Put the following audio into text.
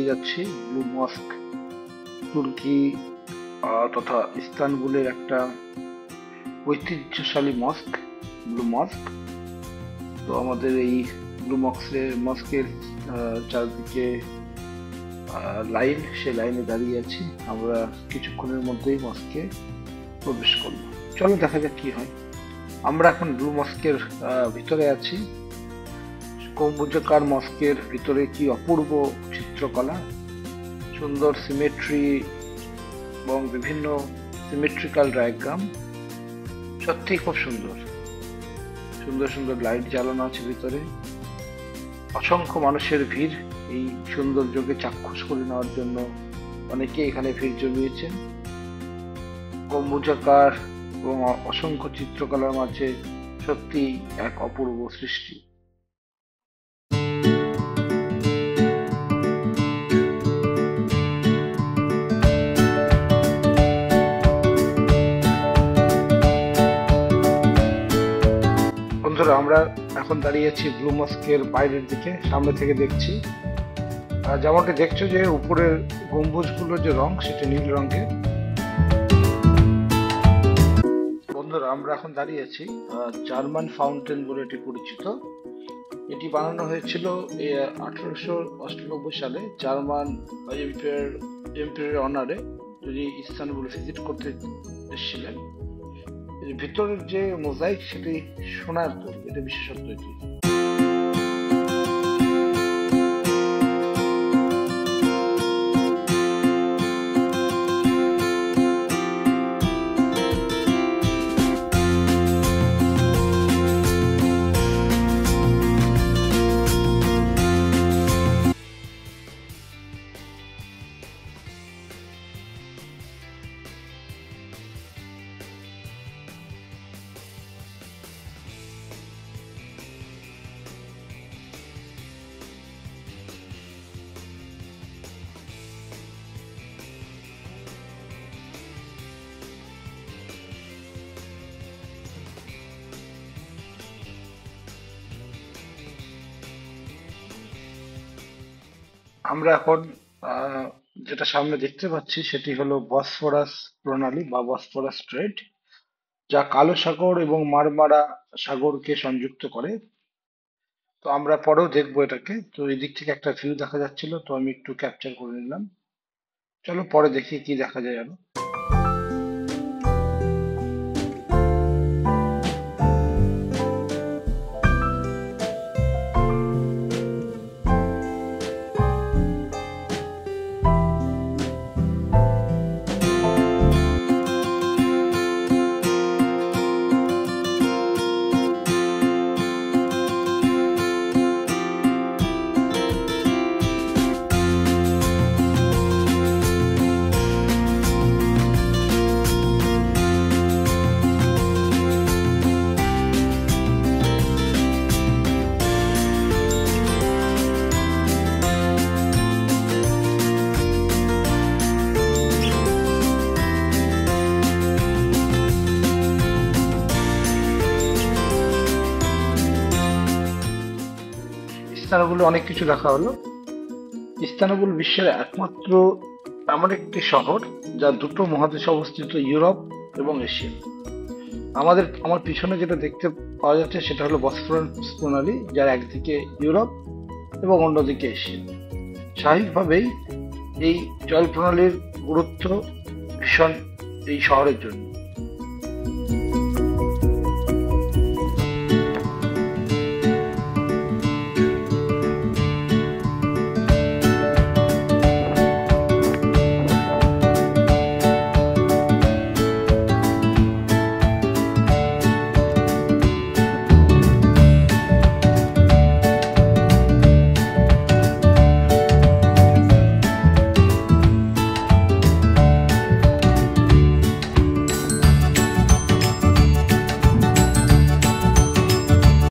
পেরিয়ে যাচ্ছি ব্লু মস্ক, তুর্কি তথা ইস্তানবুলের একটা ঐতিহ্যশালী মস্ক, ব্লু মস্ক। তো আমাদের এই ব্লু মস্কের চারদিকে লাইন, সে লাইনে দাঁড়িয়ে আছি। আমরা কিছুক্ষণের মধ্যেই মস্কে প্রবেশ করবো। চলো দেখা যাক কি হয়। আমরা এখন ব্লু মস্কের ভিতরে আছি। গম্বুজাকার মস্কের ভিতরে কি অপূর্ব চিত্রকলা, সুন্দর সিমেট্রি এবং বিভিন্ন সিমেট্রিক্যাল ডায়াগ্রাম, সত্যি খুব সুন্দর। সুন্দর সুন্দর লাইট জ্বালানো আছে ভিতরে। অসংখ্য মানুষের ভিড় এই সৌন্দর্যকে চাক্ষুষ করে নেওয়ার জন্য। অনেকে এখানে ভিড় জমিয়েছেন। গম্বুজাকার এবং অসংখ্য চিত্রকলার মাঝে সত্যি এক অপূর্ব সৃষ্টি। বন্ধুরা, আমরা এখন দাঁড়িয়ে আছি ব্লু মস্কের বাইরের দিকে, সামনে থেকে দেখছি। যেমনটা দেখছো যে উপরের গম্বুজগুলোর যে রং, সেটা নীল রঙের। বন্ধুরা, আমরা এখন দাঁড়িয়ে আছি জার্মান ফাউন্টেন বলে এটি পরিচিত। এটি বানানো হয়েছিল 1898 সালে জার্মান এম্পায়ারের অনারে, যিনি ইস্তানবুল ভিজিট করতে এসেছিলেন। এর ভিতরের যে মোজাইক, সেটি সোনার তৈরি, এটা বিশেষত্ব এটি। আমরা এখন যেটা সামনে দেখতে পাচ্ছি সেটি হলো বসফরাস প্রণালী বা বসফরাস স্ট্রেট, যা কালো সাগর এবং মারমারা সাগরকে সংযুক্ত করে। তো আমরা পরেও দেখবো এটাকে। তো এই দিক থেকে একটা ভিউ দেখা যাচ্ছিল, তো আমি একটু ক্যাপচার করে নিলাম। চলো পরে দেখি কি দেখা যায় আরো। ইস্তানবুল অনেক কিছু দেখা হলো। ইস্তানবুল বিশ্বের একমাত্র এমন একটি শহর যা দুটো মহাদেশে অবস্থিত, ইউরোপ এবং এশিয়া। আমার পিছনে যেটা দেখতে পাওয়া যাচ্ছে সেটা হলো বসফরাস প্রণালী, যার একদিকে ইউরোপ এবং অন্যদিকে এশিয়া। স্বাভাবিকভাবেই এই জল প্রণালীর গুরুত্ব ভীষণ এই শহরের জন্য।